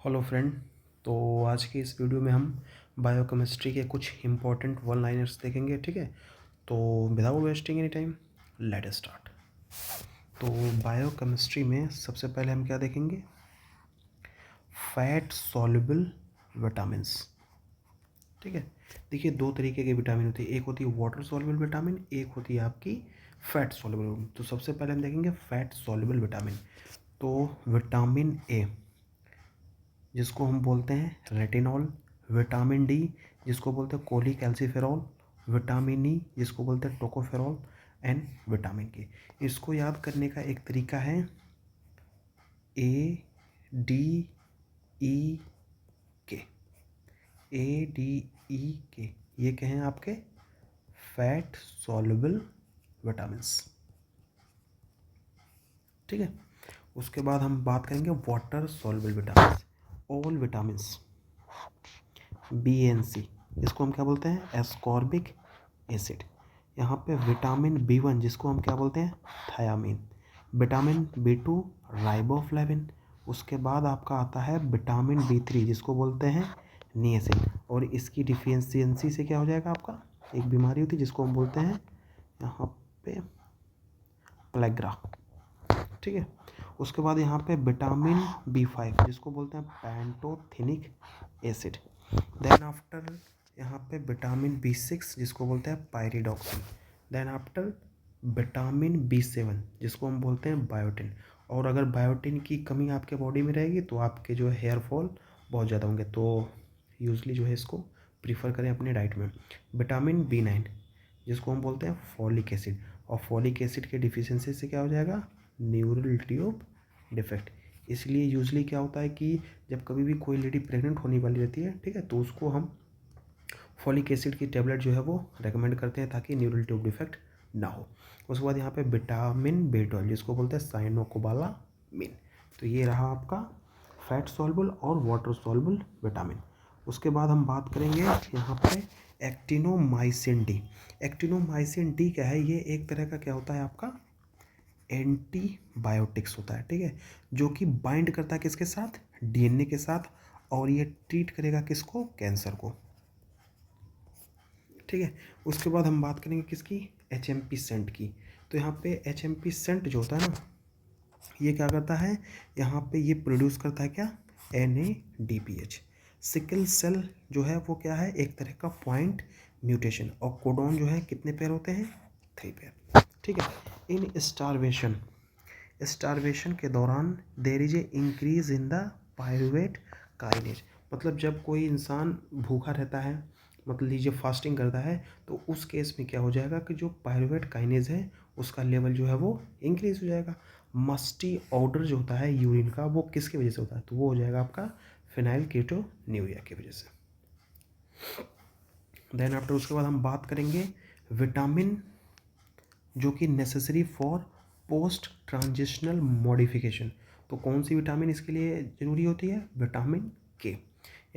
Hello friend. तो आज की इस वीडियो में हम बायोकेमिस्ट्री के कुछ इम्पोर्टेंट वन लाइनर्स देखेंगे। ठीक है, तो without wasting any time let us start. तो बायोकेमिस्ट्री में सबसे पहले हम क्या देखेंगे? Fat soluble vitamins. ठीक है, देखिए दो तरीके के विटामिन होते हैं, एक होती है वाटर सॉल्युबल विटामिन, एक होती है आपकी फैट सॉल्युबल। तो सबसे पहले हम देखेंगे फैट सॉल्युबल विटामिन। तो विटामिन ए जिसको हम बोलते हैं रेटिनॉल, विटामिन डी जिसको बोलते हैं कोलीकैल्सिफेरॉल, विटामिन ई जिसको बोलते हैं टोकोफेरॉल एंड विटामिन के। इसको याद करने का एक तरीका है ए डी ई के। ए डी ई के ये क्या हैं आपके? Fat soluble vitamins. ठीक है, उसके बाद हम बात करेंगे water soluble vitamins. All vitamins B and C, इसको हम क्या बोलते हैं? Ascorbic acid. यहाँ पे विटामिन B1 जिसको हम क्या बोलते हैं? थायामीन। Vitamin B2 riboflavin. उसके बाद आपका आता है विटामिन B3 जिसको बोलते हैं निएसिन। और इसकी डिफिशियंसी से क्या हो जाएगा आपका? एक बीमारी होती है जिसको हम बोलते हैं यहाँ पे प्लेग्रा। ठीक है, उसके बाद यहाँ पे विटामिन B5 जिसको बोलते हैं पैंटोथेनिक एसिड। देन आफ्टर यहाँ पे विटामिन B6 जिसको बोलते हैं pyridoxine. Then after vitamin B7 जिसको हम बोलते हैं बायोटिन। और अगर बायोटिन की कमी आपके बॉडी में रहेगी तो आपके जो है हेयर फॉल बहुत ज़्यादा होंगे। तो यूजली जो है इसको प्रीफर करें अपने डाइट में। विटामिन B9 जिसको हम बोलते हैं फॉलिक एसिड। और फॉलिक एसिड के डिफिशियंसी से क्या हो जाएगा? Neural tube defect. इसलिए यूजली क्या होता है कि जब कभी भी कोई लेडी प्रेग्नेंट होने वाली रहती है, ठीक है, तो उसको हम फॉलिक एसिड की टेबलेट जो है वो रेकमेंड करते हैं ताकि न्यूरल ट्यूब डिफेक्ट ना हो। उसके बाद यहाँ पे विटामिन B12 जिसको बोलते हैं साइनोकोबालामिन। तो ये रहा आपका फैट सॉल्युबल और वाटर सॉल्युबल विटामिन। उसके बाद हम बात करेंगे यहाँ पे एक्टिनोमाइसिन डी। एक्टिनोमाइसिन डी क्या है? ये एक तरह का क्या होता है आपका? एंटीबायोटिक्स होता है। ठीक है, जो कि बाइंड करता है किसके साथ? DNA के साथ। और ये ट्रीट करेगा किसको? कैंसर को। ठीक है, उसके बाद हम बात करेंगे किसकी? HMP सेंट की। तो यहाँ पे HMP सेंट जो होता है ना, ये क्या करता है? यहाँ पे ये प्रोड्यूस करता है क्या? NADPH। सिकल सेल जो है वो क्या है? एक तरह का पॉइंट म्यूटेशन। और कोडॉन जो है कितने पेयर होते हैं? 3 पेयर। ठीक है, इन स्टारवेशन के दौरान there is a increase in the pyruvate kinase. मतलब जब कोई इंसान भूखा रहता है, मतलब लीजिए फास्टिंग करता है, तो उस केस में क्या हो जाएगा कि जो पायरुवेट काइनेज है उसका लेवल जो है वो इंक्रीज हो जाएगा। मस्टी ऑर्डर जो होता है यूरिन का, वो किसकी वजह से होता है? तो वो हो जाएगा आपका फिनाइल कीटोन्यूरिया की वजह से। देन आफ्टर उसके बाद हम बात करेंगे विटामिन जो कि necessary for post transitional modification. तो कौन सी विटामिन इसके लिए ज़रूरी होती है? विटामिन के।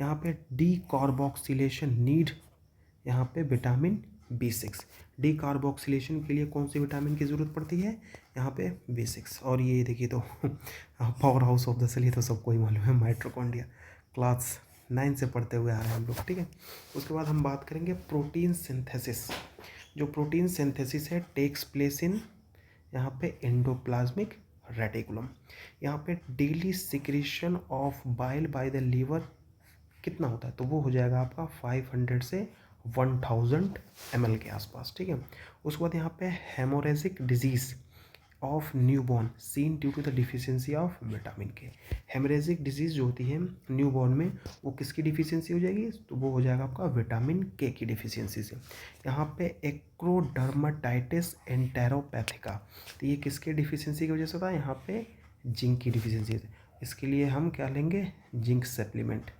यहाँ पे डी कार्बोक्सिलेशन नीड, यहाँ पे विटामिन B6। डी कार्बोक्सिलेशन के लिए कौन सी विटामिन की ज़रूरत पड़ती है? यहाँ पे B6। और ये देखिए तो power house of the cell, ये तो सबको ही मालूम है, माइटोकॉन्ड्रिया। क्लास 9 से पढ़ते हुए आ रहे हैं हम लोग। ठीक है, उसके बाद हम बात करेंगे प्रोटीन सिंथेसिस। जो प्रोटीन सिंथेसिस है टेक्स प्लेस इन यहाँ पे एंडोप्लाज्मिक रेटिकुलम। यहाँ पे daily secretion of bile by the liver कितना होता है? तो वो हो जाएगा आपका 500 से 1000 ml के आसपास। ठीक है, उसके बाद यहाँ पे haemorrhagic disease of newborn seen due to the deficiency of vitamin K. Haemorrhagic disease जो होती है न्यूबॉर्न में, वो किसकी डिफिशियंसी हो जाएगी? तो वो हो जाएगा आपका विटामिन के की डिफिशियंसी से। यहाँ पे एक्रोडर्माटाइटिस एंटेरोपैथिका, तो ये किसके डिफिशियंसी की वजह से होता है? यहाँ पे जिंक की डिफिशियंसी से। इसके लिए हम क्या लेंगे? Zinc supplement.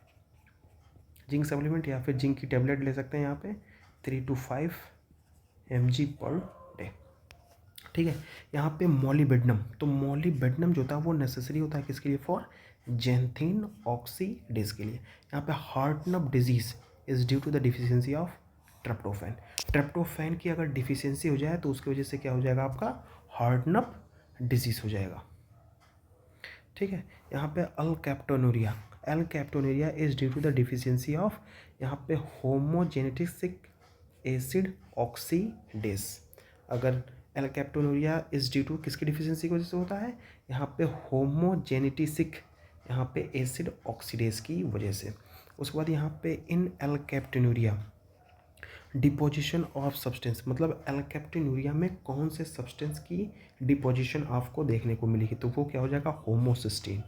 जिंक सप्लीमेंट या फिर जिंक की टेबलेट ले सकते हैं यहाँ पे 3 to 5 mg पर डे। ठीक है, यहाँ पे मॉलिबेडनम। तो मॉलिबेडनम जो होता है वो नेसेसरी होता है किसके लिए? फॉर जेंथिन ऑक्सीडेज के लिए। यहाँ पे Hartnup disease is due to the deficiency of tryptophan. Tryptophan की अगर डिफिशियंसी हो जाए तो उसकी वजह से क्या हो जाएगा? आपका हार्टनप डिजीज हो जाएगा। ठीक है, यहाँ पे alkaptonuria. Alkaptonuria is due to the deficiency of, यहाँ पे होमोजेनेटिक एसिड ऑक्सीडेज। अगर alkaptonuria is due to किसकी डिफिशियंसी की वजह से होता है, यहाँ पे होमोजेनेटिक, यहाँ पे एसिड ऑक्सीडेज की वजह से। उसके बाद यहाँ पे in alkaptonuria deposition of substance, मतलब एल कैप्टोनूरिया में कौन से सब्सटेंस की डिपोजिशन आपको देखने को मिलेगी, तो वो क्या हो जाएगा, होमोसिस्टीन।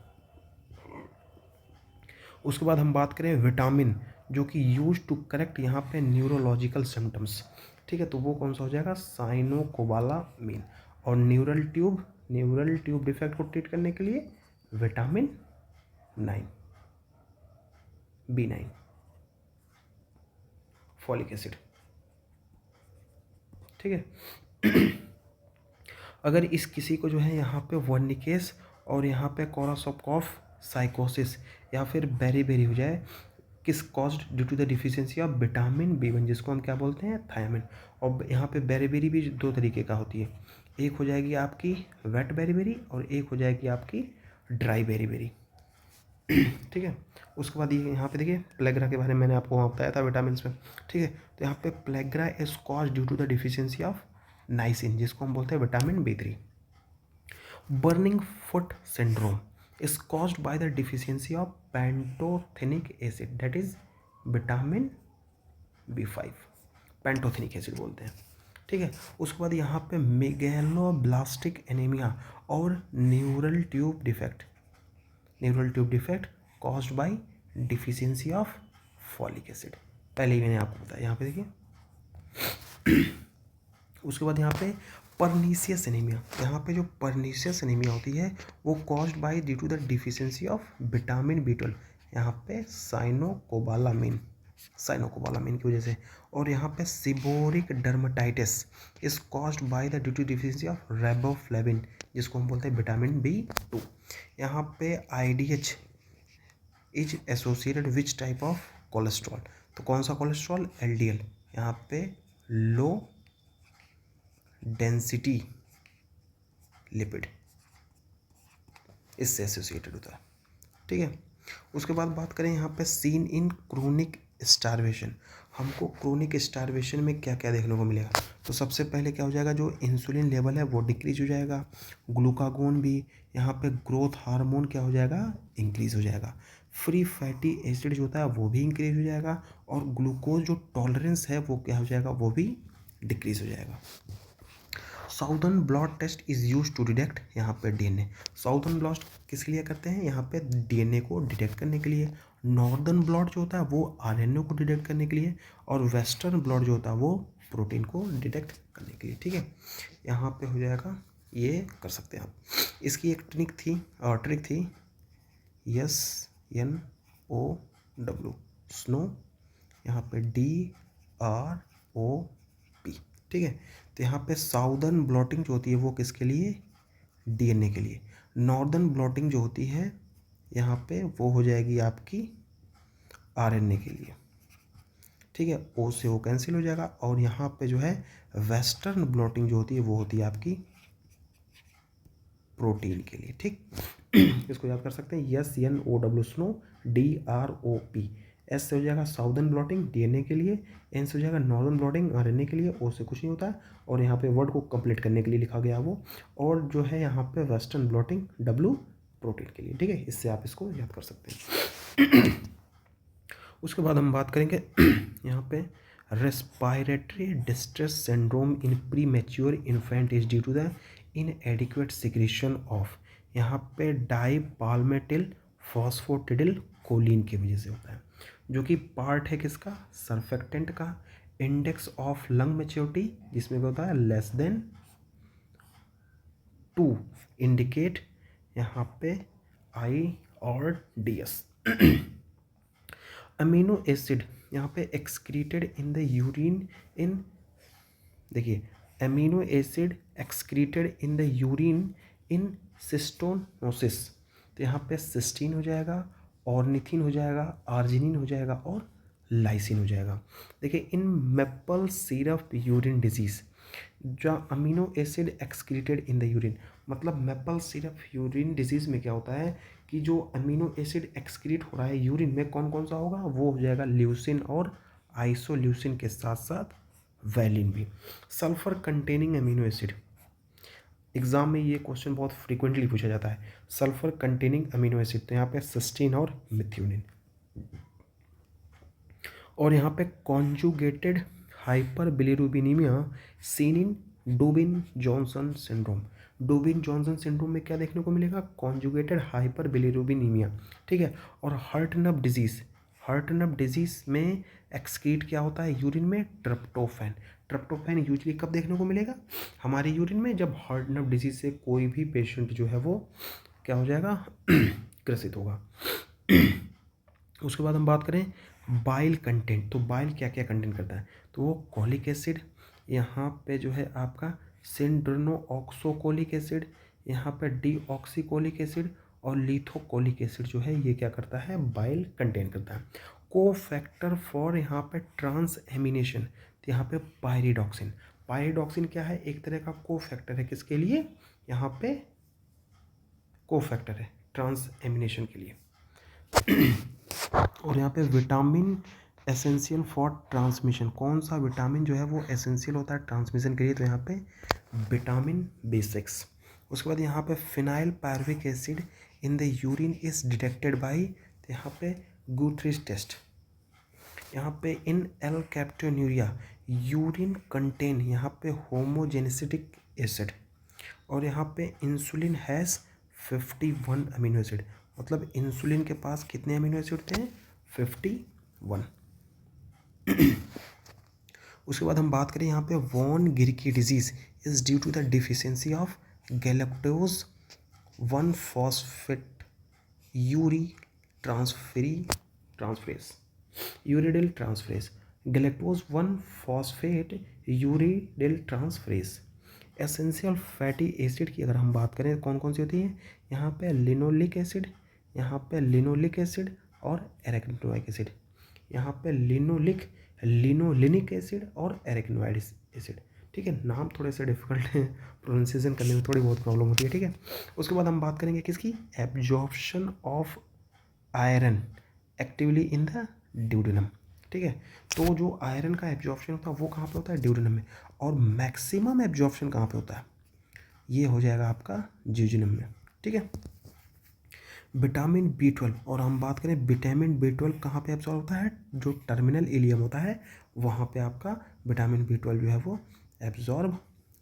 उसके बाद हम बात करें विटामिन जो कि यूज टू करेक्ट यहाँ पे न्यूरोलॉजिकल सिम्टम्स, ठीक है, तो वो कौन सा हो जाएगा, साइनोकोबालामिन। और न्यूरल ट्यूब डिफेक्ट को ट्रीट करने के लिए विटामिन 9, B9, फॉलिक एसिड, ठीक है। अगर इस किसी को जो है यहाँ पे वर्निकेस और यहाँ पे कोरासोकॉफ साइकोसिस या फिर बेरी हो जाए, किस caused due to the deficiency of vitamin B1, जिसको हम क्या बोलते हैं, थायमिन। और यहाँ पे बेरी भी दो तरीके का होती है, एक हो जाएगी आपकी वेट बेरी और एक हो जाएगी आपकी ड्राई बेरी, ठीक है। उसके बाद ये यहाँ पे देखिए प्लेग्रा के बारे में मैंने आपको वहाँ बताया था विटामिन में, ठीक है। तो यहाँ पे pellagra is caused due to the deficiency of niacin, जिसको हम बोलते हैं vitamin B3। Burning foot syndrome is caused by the deficiency of pantothenic acid, that is vitamin B5, pantothenic acid बोलते हैं, ठीक है। उसके बाद यहाँ पे मेगैलोब्लास्टिक एनीमिया और neural tube defect caused by deficiency of folic acid, पहले ही मैंने आपको बताया, यहाँ पे देखिए। उसके बाद यहाँ पे परनीशियस एनीमिया, यहाँ पे जो परनीशियस एनीमिया होती है वो caused by due to the deficiency of vitamin B12, यहाँ पे साइनोकोबालामिन की वजह से। और यहाँ पे seborrhoeic dermatitis is caused by the due to deficiency of riboflavin, जिसको हम बोलते हैं विटामिन B2। यहाँ पे IDH is associated which type of cholesterol, तो कौन सा कोलेस्ट्रॉल, LDL, यहाँ पे लो डेंसिटी लिपिड, इससे एसोसिएटेड होता है, ठीक है। उसके बाद बात करें यहाँ पे सीन इन क्रोनिक स्टारवेशन, हमको क्रोनिक स्टारवेशन में क्या क्या देखने को मिलेगा, तो सबसे पहले क्या हो जाएगा, जो इंसुलिन लेवल है वो डिक्रीज हो जाएगा, ग्लूकागोन भी, यहाँ पे ग्रोथ हार्मोन क्या हो जाएगा, इंक्रीज हो जाएगा, फ्री फैटी एसिड जो होता है वो भी इंक्रीज हो जाएगा, और ग्लूकोज जो टॉलरेंस है वो क्या हो जाएगा, वो भी डिक्रीज हो जाएगा। Southern blot test is use to detect, यहाँ पे DNA, साउदर्न ब्लॉट किस लिए करते हैं, यहाँ पे DNA को डिटेक्ट करने के लिए, नॉर्दर्न ब्लॉट जो होता है वो RNA को डिटेक्ट करने के लिए, और वेस्टर्न ब्लॉट जो होता है वो प्रोटीन को डिटेक्ट करने के लिए, ठीक है। यहाँ पे हो जाएगा, ये कर सकते हैं आप। इसकी एक ट्रिक थी SNOW, स्नो, यहाँ पे DROP, ठीक है। तो यहाँ पे साउदर्न ब्लॉटिंग जो होती है वो किसके लिए, DNA के लिए, नॉर्दर्न ब्लॉटिंग जो होती है यहाँ पे वो हो जाएगी आपकी RNA के लिए, ठीक है। O से O कैंसिल हो जाएगा, और यहाँ पे जो है वेस्टर्न ब्लॉटिंग जो होती है वो होती है आपकी प्रोटीन के लिए, ठीक। इसको याद कर सकते हैं, SNOW, स्नो, DROP, S से हो जाएगा साउदर्न ब्लॉटिंग DNA के लिए, N से हो जाएगा नॉर्दर्न ब्लॉटिंग RNA के लिए, O से कुछ नहीं होता है, और यहाँ पे वर्ड को कंप्लीट करने के लिए लिखा गया वो, और जो है यहाँ पे वेस्टर्न ब्लॉटिंग W प्रोटीन के लिए, ठीक है। इससे आप इसको याद कर सकते हैं। उसके बाद हम बात करेंगे यहाँ पे respiratory distress syndrome in premature infant is due to the inadequate secretion of, यहाँ पे डाइपाल्मेटिल फॉस्फोटिडिल कोलिन की वजह से होता है, जो कि पार्ट है किसका, सर्फेक्टेंट का, इंडेक्स ऑफ लंग मैच्योरिटी जिसमें क्या होता है लेस देन 2, इंडिकेट यहाँ पे I और DS। अमीनो एसिड यहाँ पे excreted in the urine in, देखिए amino acid excreted in the urine in cystinosis, तो यहाँ पे सिस्टीन हो जाएगा, ऑर्निथिन हो जाएगा, आर्जिनिन हो जाएगा, और लाइसिन हो जाएगा। देखिए इन मेपल सिरप यूरिन डिजीज़, जो amino acid excreted in the urine, मतलब मेपल सिरप यूरिन डिजीज़ में क्या होता है कि जो अमीनो एसिड एक्सक्रीट हो रहा है यूरिन में कौन कौन सा होगा, वो हो जाएगा ल्यूसिन और आइसोल्यूसिन के साथ साथ वैलिन भी। Sulphur containing amino acid, exam में ये क्वेश्चन बहुत फ्रीक्वेंटली पूछा जाता है, सल्फर कंटेनिंग अमीनो एसिड, तो यहाँ पे सिस्टीन और मिथ्योनिन। और यहाँ पे conjugated hyperbilirubinaemia seen in Dubin Johnson syndrome. Dubin Johnson syndrome में क्या देखने को मिलेगा, कॉन्जुगेटेड हाइपर बिलिरुबिनीमिया, ठीक है। और हर्टनअप डिजीज, हर्टनअप डिजीज में एक्सक्रीट क्या होता है यूरिन में, ट्रिप्टोफैन। ट्रिप्टोफैन यूजली कब देखने को मिलेगा हमारे यूरिन में, जब हर्टनअप डिजीज से कोई भी पेशेंट जो है वो क्या हो जाएगा ग्रसित होगा। उसके बाद हम बात करें बाइल कंटेंट, तो बाइल क्या क्या कंटेंट करता है, तो वो कॉलिक एसिड, यहाँ पे जो है आपका सिंड्रोनोऑक्सोकोलिक एसिड, यहाँ पे डीऑक्सीकोलिक एसिड और लिथोकोलिक एसिड जो है ये क्या करता है, बाइल कंटेन करता है। को फैक्टर फॉर यहाँ पे ट्रांस एमिनेशन, तो यहाँ पे पायरिडॉक्सिन। पायरिडॉक्सिन क्या है, एक तरह का को फैक्टर है, किसके लिए, यहाँ पे को फैक्टर है ट्रांस एमिनेशन के लिए। और यहाँ पे विटामिन एसेंशियल फॉर ट्रांसमिशन, कौन सा विटामिन जो है वो एसेंशियल होता है ट्रांसमिशन के लिए, तो यहाँ पे विटामिन B6। उसके बाद यहाँ पे phenyl pyruvic acid in the urine is detected by, तो यहाँ पे गुथ्रिज टेस्ट। यहाँ पे इन एल कैप्टोन्यूरिया यूरिन कंटेन यहाँ पे होमोजेनेसिटिक एसिड, और यहाँ पे इंसुलिन हैज़ 51 अमीनो एसिड, मतलब इंसुलिन के पास कितने अमीनो एसिड होते हैं, 51। उसके बाद हम बात करें यहाँ पे von Gierke disease is due to the deficiency of galactose 1 phosphate uri transferase, uridyl transferase, galactose 1 phosphate uridyl transferase. Essential fatty acid की अगर हम बात करें कौन कौन सी होती है, यहाँ पे लिनोलिक एसिड, यहाँ पे लिनोलिक एसिड और एरेकिनोइक एसिड, यहाँ पे लिनोलिनिक एसिड और एरेकिनोइड एसिड, ठीक है। नाम थोड़े से डिफिकल्ट हैं, प्रोनाउंसिएशन करने में थोड़ी बहुत प्रॉब्लम होती है, ठीक है। उसके बाद हम बात करेंगे किसकी, absorption of iron actively in the duodenum, ठीक है। तो जो आयरन का एब्जॉर्प्शन होता है वो कहाँ पे होता है, ड्यूडेनम में, और मैक्सिमम एब्जॉर्प्शन कहाँ पे होता है, ये हो जाएगा आपका जियोजेनम में, ठीक है। विटामिन B12, और हम बात करें विटामिन B12 कहाँ पे एब्जॉर्ब होता है, जो टर्मिनल इलियम होता है वहाँ पे आपका विटामिन B12 जो है वो एब्जॉर्ब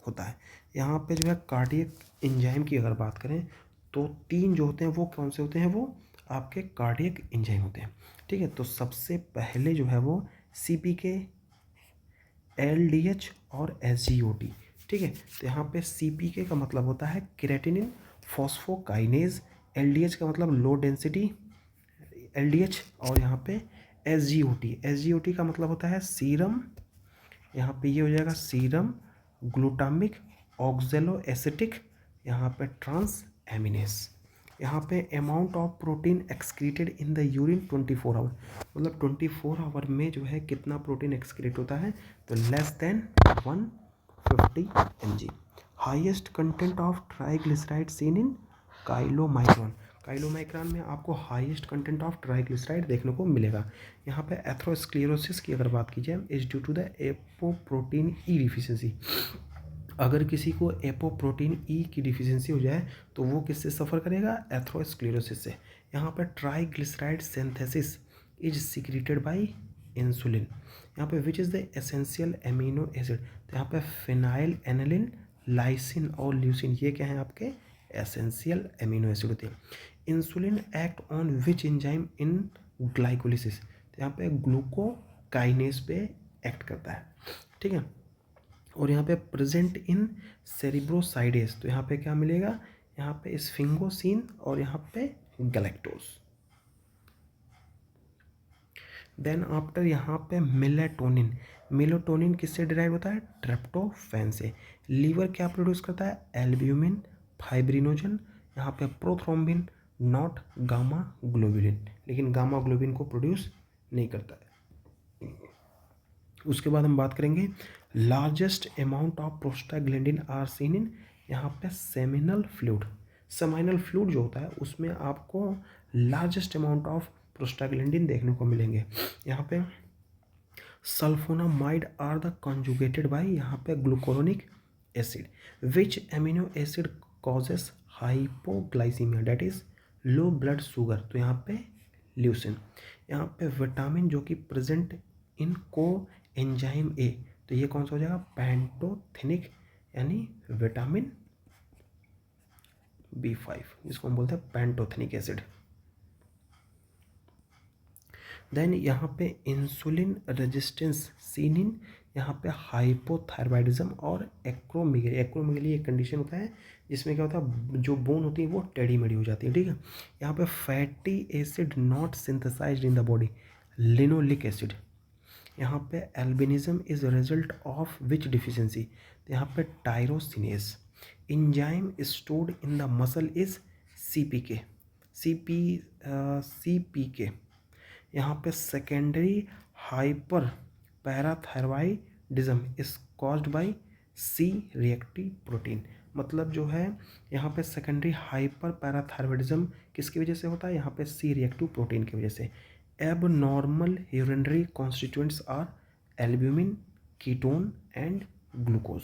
होता है। यहाँ पे जो है कार्डियक एंजाइम की अगर बात करें तो 3 जो होते हैं वो कौन से होते हैं, वो आपके कार्डियक एंजाइम होते हैं, ठीक है। तो सबसे पहले जो है वो CPK, LDH और SGOT, ठीक है। तो यहाँ पे CPK का मतलब होता है क्रेटिनिन फॉस्फोकाइनेज, LDH का मतलब लो डेंसिटी LDH, और यहाँ पे SGOT का मतलब होता है सीरम, यहाँ पे ये हो जाएगा सीरम ग्लूटामिक ऑक्जेलो एसिटिक, यहाँ पे ट्रांस एमिनेस। यहाँ पे amount of protein excreted in the urine 24 hour, मतलब 24 आवर में जो है कितना प्रोटीन एक्सक्रीट होता है, तो less than 150 mg। Highest content of triglyceride seen in chylomicron, chylomicron में आपको हाईएस्ट कंटेंट ऑफ ट्राइग्लिसराइड देखने को मिलेगा। यहाँ पे एथेरोस्क्लेरोसिस की अगर बात की जाए is due to the apoprotein E deficiency, अगर किसी को एपोप्रोटीन ई की डिफिशियंसी हो जाए तो वो किससे सफ़र करेगा, एथेरोस्क्लेरोसिस से। यहाँ पर triglyceride synthesis is secreted by insulin, यहाँ पे which is the essential amino acid, तो यहाँ पे फिनाइल एनिलिन लाइसिन और ल्यूसिन, ये क्या है आपके एसेंशियल एमिनो एसिड होते हैं। Insulin act on which enzyme in glycolysis, तो यहाँ पे ग्लूकोकाइनेस पे एक्ट करता है, ठीक है। और यहाँ पे प्रेजेंट इन सेरिब्रोसाइडेस, तो यहाँ पे क्या मिलेगा, यहाँ पे स्फिंगोसिन और यहाँ पे गैलेक्टोज। देन आफ्टर यहाँ पे मेलेटोनिन, मेलेटोनिन किससे डिराइव होता है, ट्रिप्टोफैन से। लीवर क्या प्रोड्यूस करता है, एल्ब्यूमिन, फाइब्रिनोजन, यहाँ पे प्रोथ्रोम्बिन, नॉट गामा ग्लोबुलिन, लेकिन गामा ग्लोबुलिन को प्रोड्यूस नहीं करता है। उसके बाद हम बात करेंगे largest amount of prostaglandin are seen in, यहाँ पे सेमिनल फ्लूइड, सेमाइनल फ्लूइड जो होता है उसमें आपको लार्जेस्ट अमाउंट ऑफ प्रोस्टाग्लैंडिन देखने को मिलेंगे। यहाँ पे sulphonamide are the conjugated by यहाँ पे glucuronic acid, which amino acid causes hypoglycaemia that is low blood sugar, तो यहाँ पे ल्यूसिन। यहाँ पे विटामिन जो कि प्रेजेंट इन को एंजाइम ए, तो ये कौन सा हो जाएगा, पैंटोथेनिक, यानी विटामिन B5, जिसको हम बोलते हैं पैंटोथेनिक एसिड। देन यहाँ पे इंसुलिन रेजिस्टेंस सीन इन यहाँ पे हाइपोथायरॉयडिज्म और एक्रोमेगली। एक्रोमेगली एक कंडीशन होता है जिसमें क्या होता है, जो बोन होती है वो टेढ़ी मेढ़ी हो जाती है, ठीक है। यहाँ पे fatty acid not synthesized in the body, linoleic acid. यहाँ पे albinism is result of which deficiency, तो यहाँ पे tyrosinase. Enzyme stored in the muscle is CPK, CPK। यहाँ पे secondary hyperparathyroidism is caused by C reactive protein, मतलब जो है यहाँ पे सेकेंडरी हाइपर पैराथायरॉयडिज्म किसकी वजह से होता है, यहाँ पे C रिएक्टिव प्रोटीन की वजह से। Abnormal urinary constituents are albumin, ketone and glucose.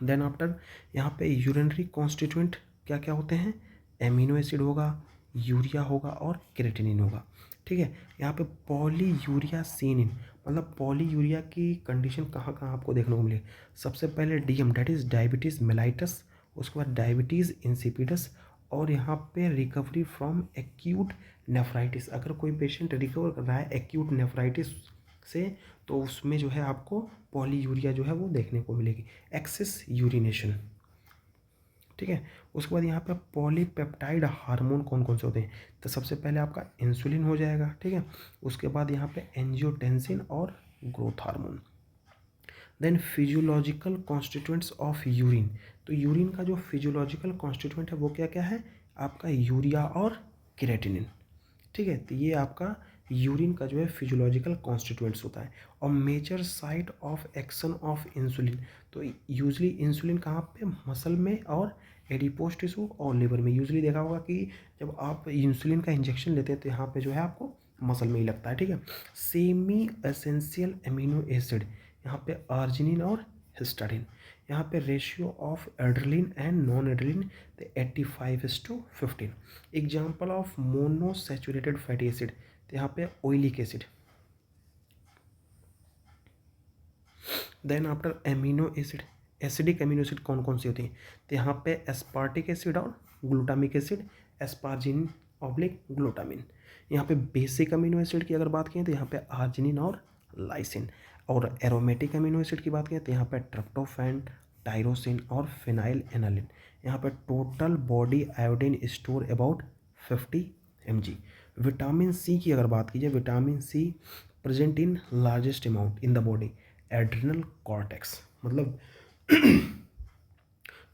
Then after यहाँ पे यूरिनरी कॉन्स्टिट्यूएंट क्या क्या होते हैं, एमिनो एसिड होगा, यूरिया होगा और क्रेटिनिन होगा, ठीक है। यहाँ पे पॉलीयूरिया सीनिन, मतलब पॉलीयूरिया की कंडीशन कहाँ कहाँ आपको देखने को मिले, सबसे पहले DM that is diabetes mellitus, उसके बाद डायबिटीज़ इंसिपिडस, और यहाँ पे रिकवरी फ्रॉम एक्यूट नेफ्राइटिस। अगर कोई पेशेंट रिकवर कर रहा है एक्यूट नेफ्राइटिस से, तो उसमें जो है आपको पॉलीयूरिया जो है वो देखने को मिलेगी, एक्सेस यूरिनेशन, ठीक है। उसके बाद यहाँ पे पॉलीपेप्टाइड हार्मोन कौन कौन से होते हैं, तो सबसे पहले आपका इंसुलिन हो जाएगा, ठीक है। उसके बाद यहाँ पे एंजियोटेंसिन और growth hormone. Then physiological constituents of urine, तो यूरिन का जो फिजियोलॉजिकल कॉन्स्टिट्यूएंट है वो क्या क्या है, आपका यूरिया और क्रेटिनिन, ठीक है। तो ये आपका यूरिन का जो है फिजियोलॉजिकल कॉन्स्टिट्यूएंट्स होता है। और major site of action of insulin, तो यूजली इंसुलिन कहाँ पे, मसल में और एडिपोज टिश्यू और लिवर में। यूजली देखा होगा कि जब आप इंसुलिन का इंजेक्शन लेते हैं तो यहाँ पे जो है आपको मसल में ही लगता है, ठीक है। सेमी एसेंशियल एमिनो एसिड, यहाँ पे आर्जिनिन और हिस्टाडिन। यहाँ पे ratio of adrenaline and non adrenaline, तो 85:15। Example of monosaturated fatty acid, तो यहाँ पे oleic acid. Then after amino acid, acidic amino acid कौन कौन सी होती हैं, तो यहाँ पे एस्पार्टिक एसिड और glutamic acid, asparagine oblique glutamine. यहाँ पे बेसिक अमीनो एसिड की अगर बात करें तो यहाँ पे आर्जिनिन और लाइसिन। और एरोमेटिक अमीनो एसिड की बात करें तो यहाँ पे ट्रिप्टोफैन, टायरोसिन और फिनाइल एनालिन। यहाँ पे total body iodine store about 50 mg। Vitamin C की अगर बात कीजिए, vitamin C present in largest amount in the body adrenal cortex, मतलब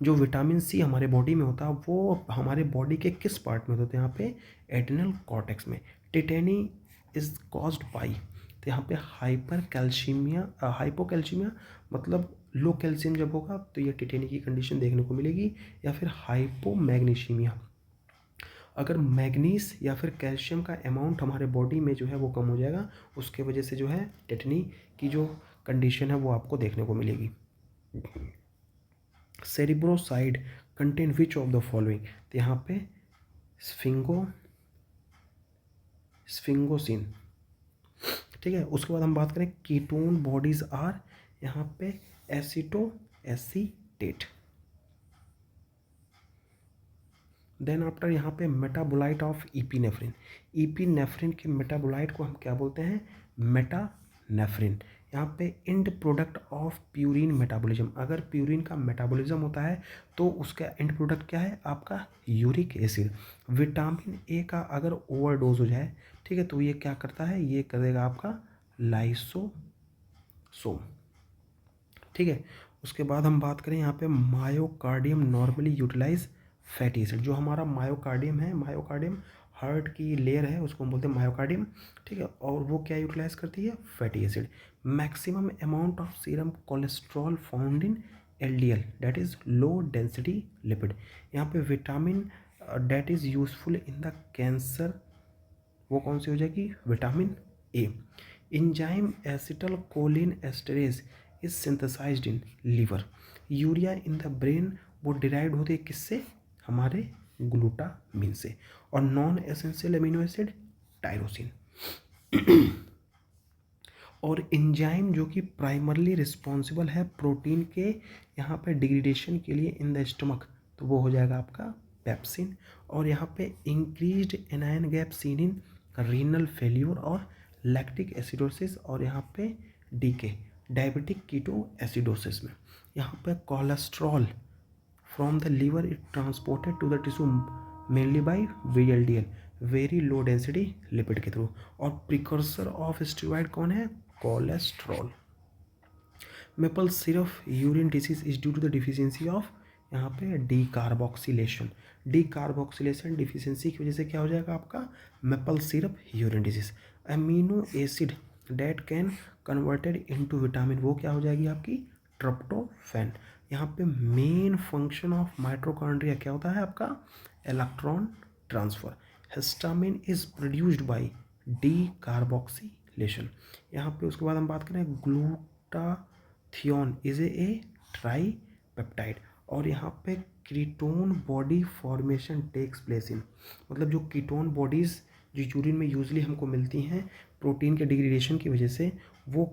जो विटामिन C हमारे बॉडी में होता है वो हमारे बॉडी के किस पार्ट में होता है, यहाँ पे एड्रिनल कॉर्टेक्स में। टिटेनी इज कॉज्ड बाई, तो यहाँ पे हाइपर कैल्शियमिया, हाइपोकैल्शियमिया, मतलब लो कैल्शियम जब होगा तो ये टिटेनी की कंडीशन देखने को मिलेगी, या फिर हाइपोमैग्नीशियमिया, अगर मैग्नीज या फिर कैल्शियम का अमाउंट हमारे बॉडी में जो है वो कम हो जाएगा, उसके वजह से जो है टिटेनी की जो कंडीशन है वो आपको देखने को मिलेगी। Cerebroside contain which of the following, तो यहाँ पे स्फिंगोसिन, ठीक है। उसके बाद हम बात करें कीटोन बॉडीज आर, यहाँ पे एसीटेट। देन आफ्टर यहाँ पे मेटाबोलाइट ऑफ ईपीनेफ्रिन, ईपीनेफ्रिन के मेटाबोलाइट को हम क्या बोलते हैं, मेटानेफ्रिन। यहाँ पे and product of purine metabolism, अगर प्यूरिन का मेटाबॉलिज्म होता है तो उसका एंड प्रोडक्ट क्या है, आपका यूरिक एसिड। विटामिन ए का अगर ओवरडोज हो जाए, ठीक है, तो ये क्या करता है, ये करेगा आपका लाइसोसोम, ठीक है। उसके बाद हम बात करें यहाँ पे myocardium normally utilize fatty acid, जो हमारा मायोकार्डियम है, मायोकार्डियम हार्ट की लेयर है उसको हम बोलते हैं मायोकार्डियम, ठीक है। और वो क्या यूटिलाइज करती है, fatty acid. Maximum amount of serum cholesterol found in LDL that is low density lipid. यहाँ पे vitamin that is useful in the cancer, वो कौन सी हो जाएगी, vitamin A. Enzyme acetyl choline esterase is synthesized in liver. Urea in the brain वो derived होती है किससे, हमारे ग्लूटामिन से। और non essential amino acid tyrosine. और एंजाइम जो कि प्राइमरली रिस्पॉन्सिबल है प्रोटीन के यहाँ पे डिग्रेडेशन के लिए इन द स्टमक, तो वो हो जाएगा आपका पेप्सिन। और यहाँ पे increased anion gap seen in renal failure और लैक्टिक एसिडोसिस, और यहाँ पे डीके डायबिटिक कीटो एसिडोसिस में। यहाँ पे cholesterol from the liver it transported to the tissue mainly by VLDL very low density lipid के थ्रू। और प्रिकर्सर ऑफ स्टेरॉइड कौन है, cholesterol. Maple syrup urine disease is due to the deficiency of यहाँ पे decarboxylation. Decarboxylation deficiency की वजह से क्या हो जाएगा आपका, maple syrup urine disease. Amino acid that can converted into vitamin, वो क्या हो जाएगी आपकी, ट्रिप्टोफैन। यहाँ पे मेन फंक्शन ऑफ माइटोकॉन्ड्रिया क्या होता है आपका, electron transfer. Histamine is produced by decarboxylation. यहाँ पे उसके बाद हम बात करें glutathione is a tripeptide. और यहाँ पे ketone body formation takes place in, मतलब जो कीटोन बॉडीज़ जो यूरिन में यूजली हमको मिलती हैं प्रोटीन के डिग्रेडेशन की वजह से, वो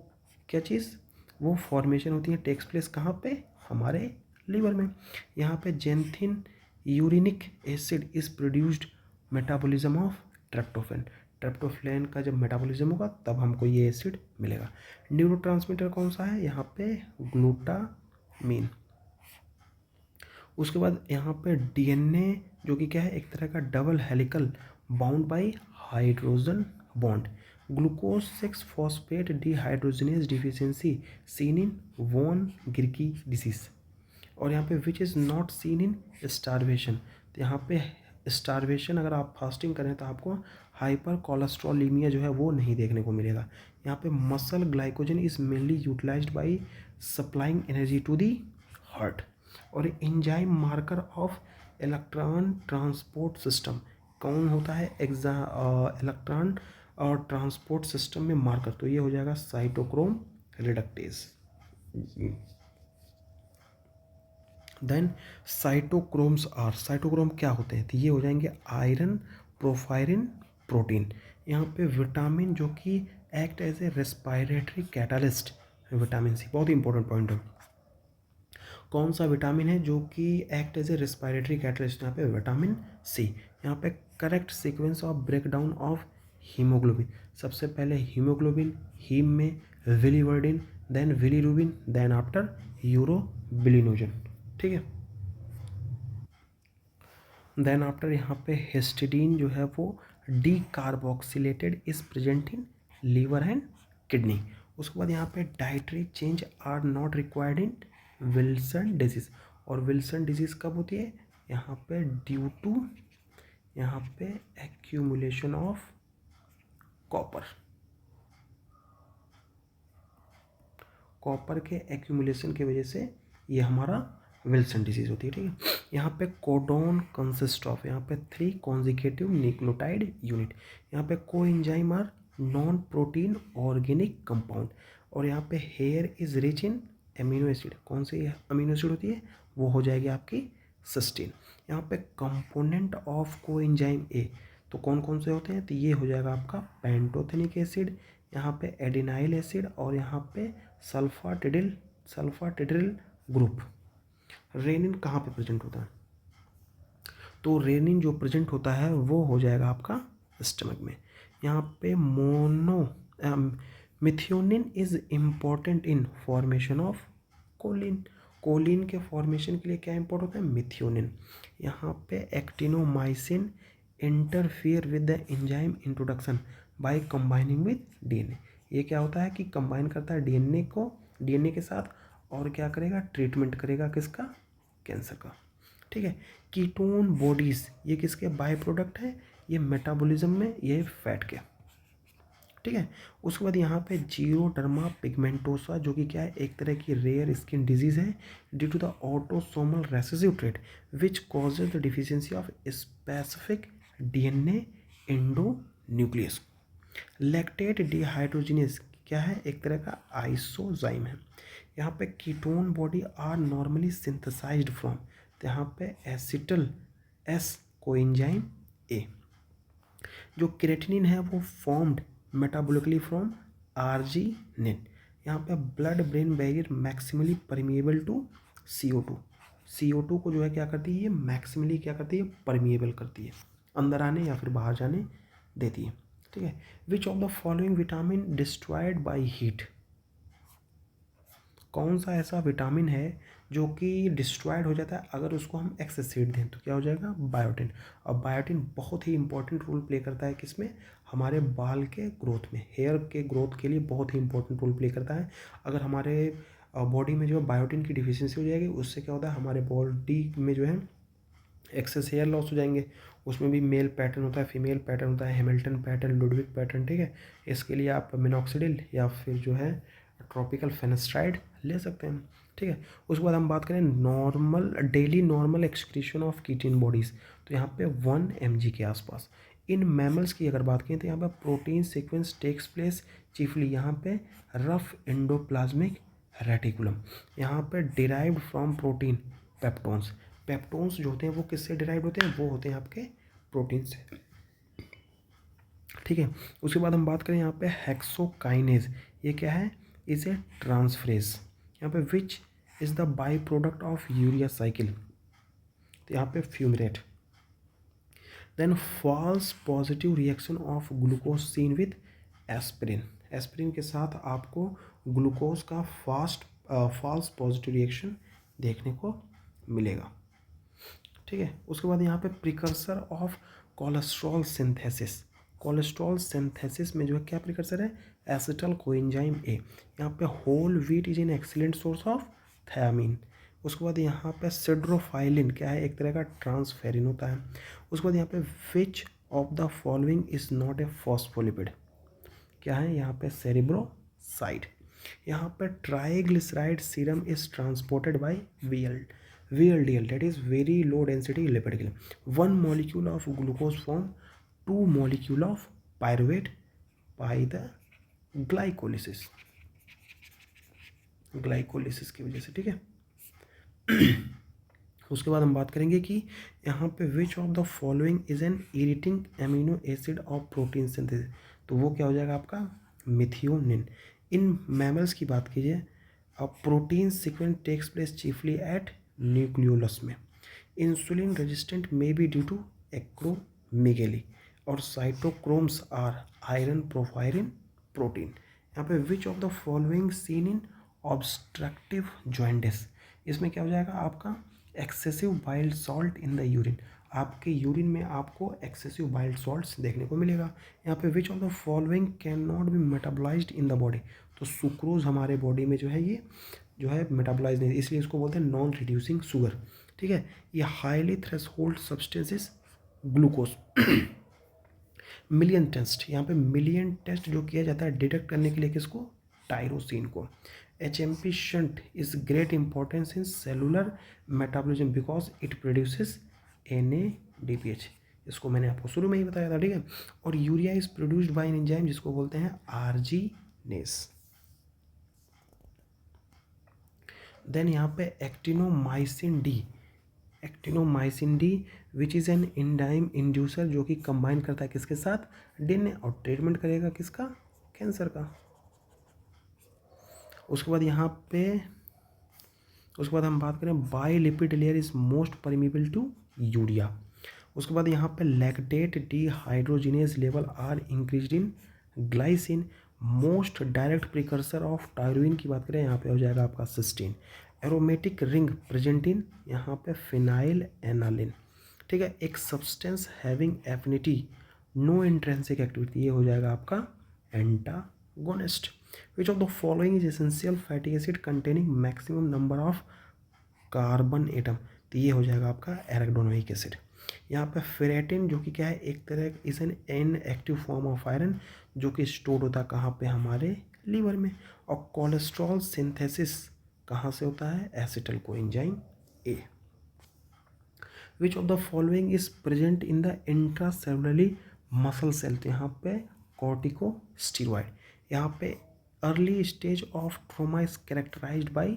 क्या चीज़, वो फॉर्मेशन होती है टेक्स प्लेस कहाँ पे, हमारे लीवर में। यहाँ पे xanthurenic acid is produced metabolism of tryptophan. Tryptophan का जब मेटाबॉलिज्म होगा तब हमको ये एसिड मिलेगा। न्यूरोट्रांसमीटर कौन सा है, यहाँ पे ग्लूटामीन। उसके बाद यहाँ पे DNA जो कि क्या है, एक तरह का double helical bound by hydrogen bond. Glucose 6 phosphate dehydrogenase deficiency seen in von Gierke disease. और यहाँ पे which is not seen in starvation, तो यहाँ पे स्टारवेशन अगर आप फास्टिंग करें तो आपको हाइपर कोलेस्ट्रोलीमिया जो है वो नहीं देखने को मिलेगा। यहाँ पे muscle glycogen is mainly utilised by supplying energy to the heart. और enzyme marker of electron transport system कौन होता है, इलेक्ट्रॉन और ट्रांसपोर्ट सिस्टम में मार्कर, तो ये हो जाएगा cytochrome reductase. Then cytochromes are, cytochrome क्या होते हैं, तो ये हो जाएंगे आयरन प्रोफायरिन प्रोटीन। यहाँ पे विटामिन जो कि act as a respiratory catalyst, vitamin C बहुत ही इंपॉर्टेंट पॉइंट है। कौन सा विटामिन है जो कि act as a respiratory catalyst, यहाँ पे विटामिन सी। यहाँ पे correct sequence of breakdown of haemoglobin, सबसे पहले हीमोग्लोबिन हीम में biliverdin, then bilirubin, then after urobilinogen, ठीक है। देन आफ्टर यहाँ पे हिस्टिडीन जो है वो decarboxylated is present in liver and kidney. उसके बाद यहाँ पे dietary change are not required in Wilson disease. और विल्सन डिजीज कब होती है, यहाँ पे ड्यू टू यहाँ पे एक्यूमुलेशन ऑफ कॉपर, कॉपर के एक्यूमुलेशन की वजह से ये हमारा विल्सन डिजीज होती है, ठीक है। यहाँ पे कोडोन कंसिस्ट ऑफ, यहाँ पे 3 कॉन्जिक्यूटिव न्यूक्लियोटाइड यूनिट। यहाँ पे coenzyme are non protein organic compound. और यहाँ पे hair is rich in amino acid, कौन सी अमीनो एसिड होती है, वो हो जाएगी आपकी सिस्टीन। यहाँ पे कंपोनेंट ऑफ कोएंजाइम ए, तो कौन कौन से होते हैं, तो ये हो जाएगा आपका पेंटोथेनिक एसिड, यहाँ पे एडिनाइल एसिड, और यहाँ पे सल्फाटिड्रिल ग्रुप। रेनिन कहाँ पे प्रेजेंट होता है, तो रेनिन जो प्रेजेंट होता है वो हो जाएगा आपका स्टमक में। यहाँ पे methionine is important in formation of choline. Choline के फॉर्मेशन के लिए क्या इंपॉर्टेंट होता है, मिथ्योनिन। यहाँ पे actinomycin interfere with the enzyme introduction by combining with DNA। ये क्या होता है कि कंबाइन करता है DNA को, DNA के साथ, और क्या करेगा, ट्रीटमेंट करेगा किसका, कैंसर का, ठीक है। कीटोन बॉडीज ये किसके बाय प्रोडक्ट है, ये मेटाबॉलिज्म में, ये फैट के। ठीक है। उसके बाद यहाँ पे जीरोडर्मा पिगमेंटोसा, जो कि क्या है, एक तरह की रेयर स्किन डिजीज़ है due to the autosomal recessive trait which causes the deficiency of specific DNA endonuclease. Lactate dehydrogenase क्या है, एक तरह का आइसोजाइम है। यहाँ पे ketone body are normally synthesized from, तो यहाँ पे एसिटल एस कोएंजाइम ए। जो क्रेटिनिन है वो फॉर्म्ड मेटाबोलिकली फ्रॉम आर्जिनिन। यहाँ पे blood brain barrier maximally permeable to CO2। CO2 को जो है क्या करती है, ये मैक्सिमली क्या करती है, परमिएबल करती है, अंदर आने या फिर बाहर जाने देती है। ठीक है। विच of the following vitamin destroyed by heat, कौन सा ऐसा विटामिन है जो कि डिस्ट्रॉयड हो जाता है अगर उसको हम एक्सेस हीट दें, तो क्या हो जाएगा, बायोटिन। और बायोटिन बहुत ही इंपॉर्टेंट रोल प्ले करता है किसमें, हमारे बाल के ग्रोथ में, हेयर के ग्रोथ के लिए बहुत ही इंपॉर्टेंट रोल प्ले करता है। अगर हमारे बॉडी में जो है बायोटिन की डिफिशियंसी हो जाएगी, उससे क्या होता है, हमारे बॉडी में जो है एक्सेस हेयर लॉस हो जाएंगे। उसमें भी मेल पैटर्न होता है, फीमेल पैटर्न होता है, हैमिल्टन पैटर्न, लुडविक पैटर्न। ठीक है। इसके लिए आप मिनॉक्सिडिल या फिर जो है ट्रॉपिकल फेनेस्ट्राइड ले सकते हैं। ठीक है। उसके बाद हम बात करें normal daily normal excretion of ketone bodies, तो यहाँ पे 1 mg के आसपास। इन मैमल्स की अगर बात करें तो यहाँ पे protein sequence takes place chiefly यहाँ पे रफ एंडोप्लाज्मिक रेटिकुलम, यहाँ पे derived from protein peptones. Peptones जो होते हैं वो किससे डिराइव होते हैं, वो होते हैं आपके प्रोटीन से। ठीक है। उसके बाद हम बात करें यहाँ पे हेक्सोकाइनेज, ये क्या है, इज ए ट्रांसफ्रेज, यहाँ पे which is the by product of urea cycle, तो यहाँ पे fumarate. Then false positive reaction of glucose seen with aspirin, aspirin के साथ आपको ग्लूकोज का फॉल्स पॉजिटिव रिएक्शन देखने को मिलेगा। ठीक है। उसके बाद यहाँ पे precursor of cholesterol synthesis, cholesterol synthesis में जो है क्या प्रिकर्सर है, एसिटल कोएंजाइम ए। यहाँ पे whole wheat is an excellent source of thiamine. उसके बाद यहाँ पे सिड्रोफाइलिन क्या है, एक तरह का ट्रांसफेरिन होता है। उसके बाद यहाँ पे which of the following is not a phospholipid, क्या है, यहाँ पे सेरिब्रोसाइड। यहाँ पे triglyceride serum is transported by VLDL, that is very low density lipid. 1 molecule of glucose form 2 molecule of pyruvate by the glycolysis की वजह से। ठीक है। उसके बाद हम बात करेंगे कि यहाँ पे which of the following is an irritating amino acid of protein synthesis, तो वो क्या हो जाएगा आपका मिथियोनिन। इन मैमल्स की बात कीजिए, अब protein sequence takes place chiefly at nucleolus में। Insulin resistant may be due to acromegaly, और cytochromes are iron porphyrin protein. यहाँ पे which of the following seen in obstructive jaundice, इसमें क्या हो जाएगा आपका excessive bile salt in the urine, आपके यूरिन में आपको एक्सेसिव बाइल सॉल्ट्स देखने को मिलेगा। यहाँ पे which of the following can not be metabolised in the body, तो सुक्रोज हमारे बॉडी में जो है ये जो है मेटाबोलाइज नहीं, इसलिए इसको बोलते हैं नॉन रिड्यूसिंग शुगर। ठीक है। ये highly threshold substances glucose. Millon test, यहाँ पे मिलियन टेस्ट जो किया जाता है डिटेक्ट करने के लिए किसको, टायरोसिन को। HMP shunt is great importance in cellular metabolism because it produces NADPH, इसको मैंने आपको शुरू में ही बताया था। ठीक है। और urea is produced bye an enzyme जिसको बोलते हैं आर्जिनेस। देन यहाँ पे actinomycin D which is an enzyme inducer, जो कि कंबाइन करता है किसके साथ, DNA, और ट्रीटमेंट करेगा किसका, कैंसर का। उसके बाद यहाँ पे उसके बाद हम बात करें bilipid layer is most permeable to urea. उसके बाद यहाँ पे lactate dehydrogenase level are increased in glycine, most direct precursor of tyrosine की बात करें यहाँ पे हो जाएगा आपका cysteine. Aromatic ring present in यहाँ पे फिनाइल एनालिन। ठीक है। एक substance having affinity no intrinsic activity, ये हो जाएगा आपका antagonist. Which of the following is essential fatty acid containing maximum number of carbon atom, तो ये हो जाएगा आपका एराकिडोनोइक एसिड। यहाँ पे फेरेटिन जो कि क्या है, एक तरह is an inactive form of iron जो कि स्टोर होता है कहाँ पे, हमारे लीवर में। और कोलेस्ट्रॉल सिंथेसिस कहाँ से होता है, acetyl coenzyme A. Which of the following is present in the intracellularly muscle cell, तो यहाँ पे कॉर्टिकोस्टेरॉइड। यहाँ पे early stage of trauma is characterized by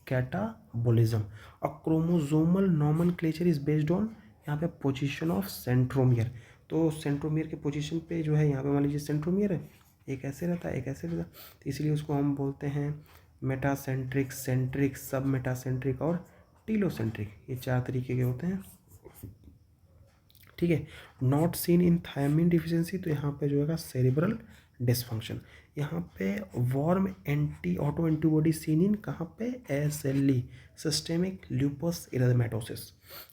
catabolism. और chromosomal nomenclature is based on यहाँ पे पोजीशन ऑफ सेंट्रोमियर। तो centromere के पोजीशन पे जो है यहाँ पे मान लीजिए सेंट्रोमियर है, एक ऐसे रहता है एक ऐसे रहता है, तो इसलिए उसको हम बोलते हैं मेटासेंट्रिक, सेंट्रिक, सब मेटासेंट्रिक और टीलोसेंट्रिक, ये 4 तरीके के होते हैं। ठीक है। Not seen in thiamine deficiency, तो यहाँ पे जो है सेरिब्रल डिसफंक्शन। यहाँ पे warm anti auto antibody seen in कहाँ पे, SLE, सिस्टेमिक ल्यूपस इरिथेमेटोसिस।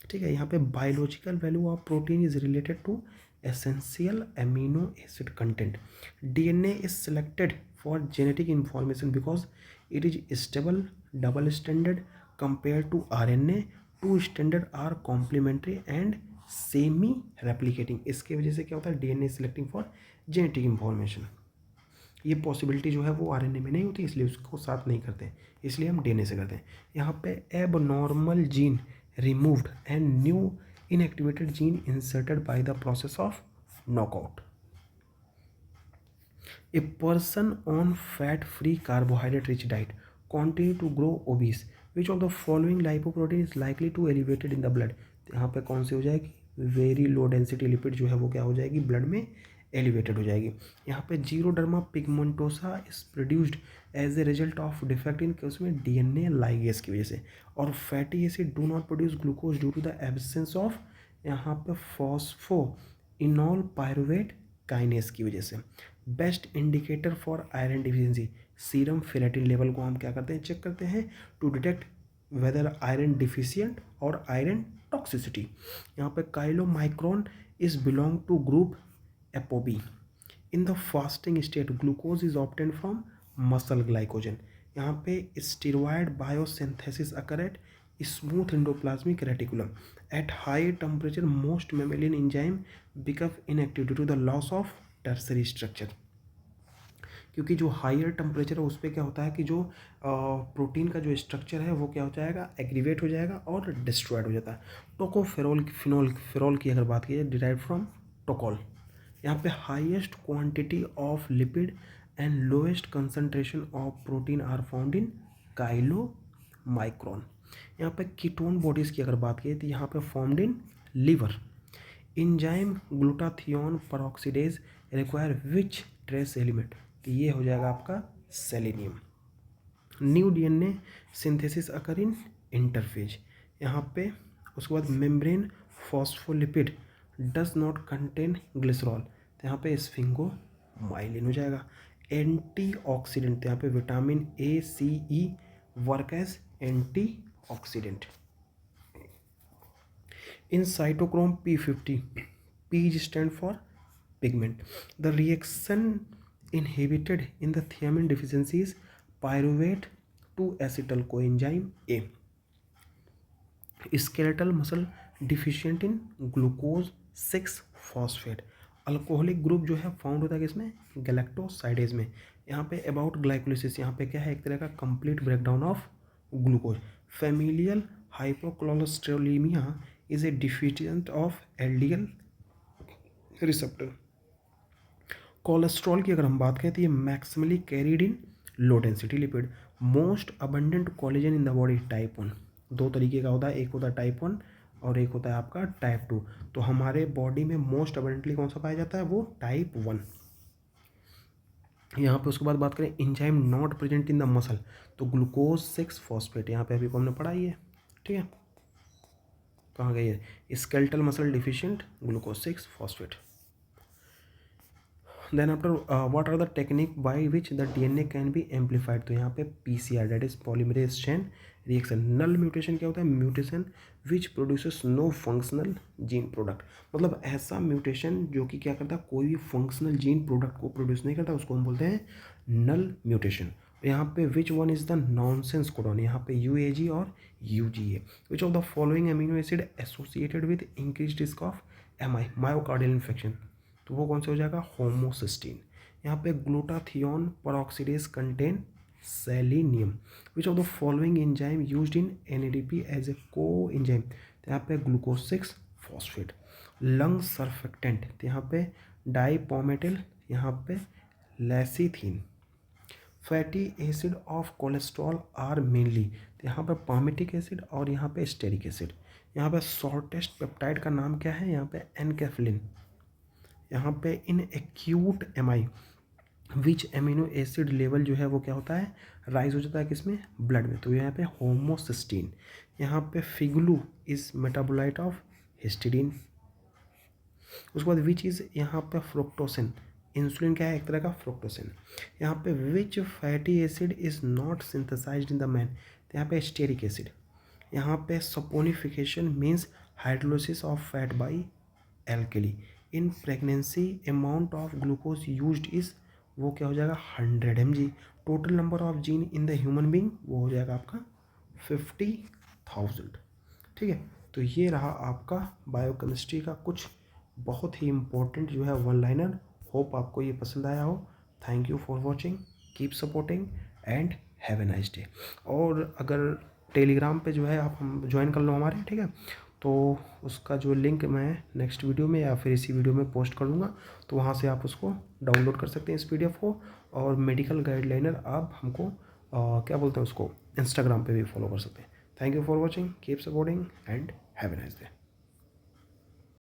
ठीक है। यहाँ पे biological value of protein is related to essential amino acid content. DNA is selected for genetic information because it is stable, double standard compare to RNA। Two standard are complementary and semi replicating. इसके वजह से क्या होता है, DNA selecting for genetic information. ये possibility जो है वो RNA में नहीं होती, इसलिए उसको साथ नहीं करते, इसलिए हम DNA से करते हैं। यहाँ पे एब normal gene removed and new inactivated gene inserted by the process of knockout. A person on fat-free carbohydrate-rich diet continue to grow obese. Which of the following lipoprotein is likely to elevated in the blood? तो यहाँ पे कौन सी हो जाएगी, very low density lipid जो है वो क्या हो जाएगी, ब्लड में एलिवेटेड हो जाएगी। यहाँ पे xeroderma pigmentosa is produced as a result of defect in उसमें DNA लाइगेज की वजह से। और fatty acid do not produce glucose due to the absence of यहाँ पे फॉस्फोइनॉल पायरुवेट काइनेस की वजह से। Best indicator for iron deficiency, serum ferritin level को हम क्या करते हैं, चेक करते हैं to detect whether iron deficient और आयरन टॉक्सिसिटी। यहाँ पे chylomicron is belong to group apo B. In the fasting state glucose is obtain from muscle glycogen. यहाँ पे steroid biosynthesis occur at smooth endoplasmic reticulum. At high temperature most mammalian enzyme become inactive due to the loss of tertiary structure. क्योंकि जो higher temperature है उस पर क्या होता है कि जो प्रोटीन का जो स्ट्रक्चर है वो क्या हो जाएगा, एग्रीवेट हो जाएगा और डिस्ट्रॉयड हो जाता है। टोकोफेरोल फिनोल की अगर बात की जाए, डिराइव फ्रॉम टोकॉल। यहाँ पे highest quantity of lipid and lowest concentration of protein are found in chylomicron. यहाँ पे कीटोन बॉडीज़ की अगर बात की तो यहाँ पे formed in liver. Enzyme glutathione peroxidase require which trace element, तो ये हो जाएगा आपका selenium. New DNA synthesis occur in interphase. यहाँ पे उसके बाद membrane phospholipid does not contain glycerol, तो यहाँ पे स्फिंगोमाइलिन हो जाएगा। एंटीऑक्सीडेंट, तो यहाँ पे vitamin A, C, E work as antioxidant. In cytochrome P50, P stands for pigment. The reaction inhibited in the thiamine deficiency is pyruvate to acetyl coenzyme A. Skeletal muscle deficient in glucose 6 phosphate. Alcoholic group जो है found होता है किसमें, galactosidase में। यहाँ पे about glycolysis, यहाँ पे क्या है, एक तरह का complete breakdown of glucose. Familial hypocholesterolemia is a deficient of LDL receptor. Cholesterol की अगर हम बात करें तो ये maximally carried in low density lipid. Most abundant collagen in the body type 1, दो तरीके का होता है, एक होता है टाइप 1 और एक होता है आपका टाइप 2। तो हमारे बॉडी में मोस्ट अबंडेंटली कौन सा पाया जाता है, वो टाइप 1। यहाँ पे उसके बाद बात करें enzyme not present in the muscle, तो ग्लूकोज 6 फॉस्फेट, यहाँ पे अभी को हमने पढ़ा ही है। ठीक है, कहाँ गई है, skeletal muscle deficient glucose 6 phosphate. Then after what are the technique by which the DNA can be amplified, तो यहाँ पे PCR that is polymerase chain reaction. Null mutation क्या होता है, mutation which produces no functional gene product, मतलब ऐसा mutation जो कि क्या करता है, कोई भी फंक्शनल जीन प्रोडक्ट को प्रोड्यूस नहीं करता, उसको हम बोलते हैं नल म्यूटेशन। यहाँ पे which one is the nonsense codon, यहाँ पे UAG और UGA। Which of the following amino acid associated with increase risk of MI myocardial infection, तो वो कौन से हो जाएगा, होमोसिस्टीन। यहाँ पे glutathione peroxidase contain selenium. Which of the following enzyme used in NADP as a coenzyme, तो यहाँ पे ग्लूकोज 6 फॉस्फेट। लंग सर्फेक्टेंट, तो यहाँ पे डाइपोमेटिल, यहाँ पे lecithin. Fatty acid of cholesterol are mainly, तो यहाँ पे पामिटिक एसिड और यहाँ पे स्टेरिक एसिड। यहाँ पे शॉर्टेस्ट पेप्टाइड का नाम क्या है, यहाँ पे एनकेफ्लिन। यहाँ पे in acute MI which amino acid level जो है वो क्या होता है, राइज हो जाता है किसमें, ब्लड में, तो यहाँ पे होमोसिस्टीन। यहाँ पे FIGLU is metabolite of histidine. उसके बाद विच इज़ यहाँ पे फ्रुक्टोसिन, इंसुलिन क्या है, एक तरह का फ्रुक्टोसिन। यहाँ पे which fatty acid is not synthesized in the man, तो यहाँ पे स्टेरिक एसिड। यहाँ पे saponification means hydrolysis of fat by alkali. In pregnancy amount of glucose used is, वो क्या हो जाएगा, 100 mg। Total number of gene in the human being वो हो जाएगा आपका 50,000। ठीक है, तो ये रहा आपका बायोकेमिस्ट्री का कुछ बहुत ही इम्पोर्टेंट जो है वन लाइनर। होप आपको ये पसंद आया हो। Thank you for watching, keep supporting and have a nice day. और अगर टेलीग्राम पे जो है आप हम ज्वाइन कर लो हमारे, ठीक है, तो उसका जो लिंक मैं नेक्स्ट वीडियो में या फिर इसी वीडियो में पोस्ट कर दूँगा, तो वहाँ से आप उसको डाउनलोड कर सकते हैं इस PDF को। और मेडिकल गाइडलाइनर आप हमको क्या बोलते हैं उसको, इंस्टाग्राम पे भी फॉलो कर सकते हैं। Thank you for watching, keep supporting and have a nice day.